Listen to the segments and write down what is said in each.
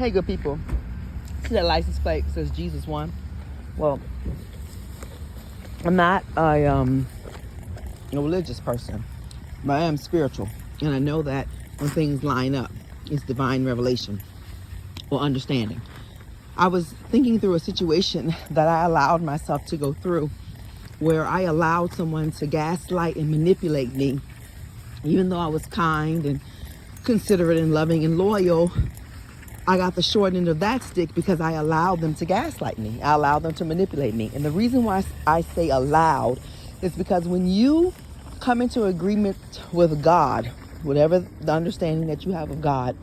Hey, good people. See that license plate says Jesus won? Well, I'm not a religious person, but I am spiritual. And I know that when things line up, it's divine revelation or understanding. I was thinking through a situation that I allowed myself to go through where I allowed someone to gaslight and manipulate me, even though I was kind and considerate and loving and loyal. I got the short end of that stick because I allowed them to gaslight me. I allowed them to manipulate me. And the reason why I say allowed is because when you come into agreement with God, whatever the understanding that you have of God,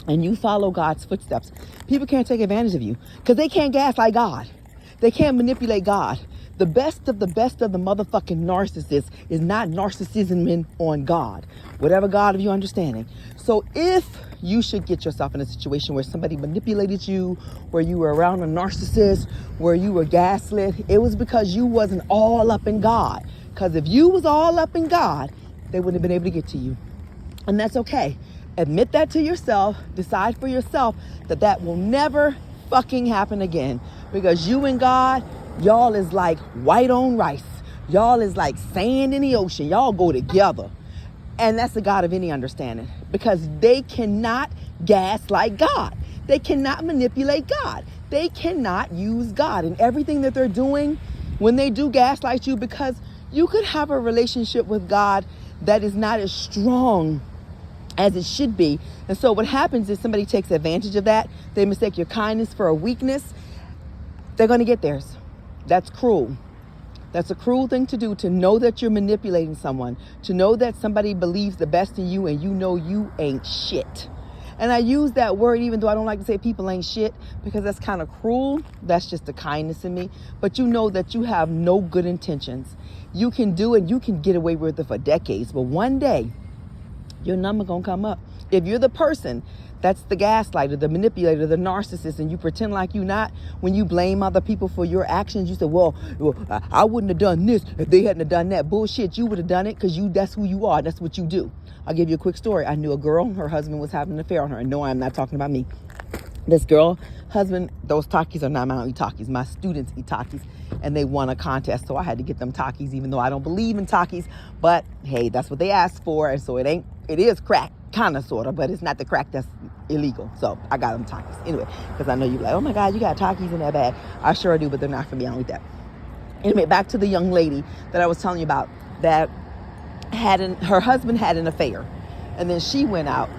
and you follow God's footsteps, people can't take advantage of you because they can't gaslight God. They can't manipulate God. The best of the motherfucking narcissists is not narcissism on God, whatever God of your understanding. So if you should get yourself in a situation where somebody manipulated you, where you were around a narcissist, where you were gaslit, it was because you wasn't all up in God. Because if you was all up in God, they wouldn't have been able to get to you. And that's okay. Admit that to yourself. Decide for yourself that that will never fucking happen again. Because you and God, y'all is like white on rice. Y'all is like sand in the ocean. Y'all go together. And that's the God of any understanding. Because they cannot gaslight God. They cannot manipulate God. They cannot use God. And everything that they're doing when they do gaslight you, because you could have a relationship with God that is not as strong as it should be. And so what happens is somebody takes advantage of that. They mistake your kindness for a weakness. They're going to get theirs. That's cruel. That's a cruel thing to do, to know that you're manipulating someone, to know that somebody believes the best in you and you know you ain't shit. And I use that word even though I don't like to say people ain't shit, because that's kind of cruel. That's just the kindness in me. But you know that you have no good intentions. You can do it. You can get away with it for decades. But one day, your number gonna come up. If you're the person that's the gaslighter, the manipulator, the narcissist, and you pretend like you not, when you blame other people for your actions, you say, well, I wouldn't have done this if they hadn't have done that. Bullshit, you would have done it because that's who you are. That's what you do. I'll give you a quick story. I knew a girl, her husband was having an affair on her. And no, I'm not talking about me. This girl, husband, those Takis are not my own Takis. My students eat Takis, and they won a contest, so I had to get them Takis, even though I don't believe in Takis. But hey, that's what they asked for, and so it is crack, kind of, sort of, but it's not the crack that's illegal. So I got them Takis anyway, because I know you're like, oh my God, you got Takis in that bag. I sure do, but they're not for me. I don't eat that. Anyway, back to the young lady that I was telling you about that her husband had an affair, and then she went out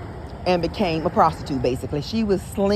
and became a prostitute. Basically, she was slinging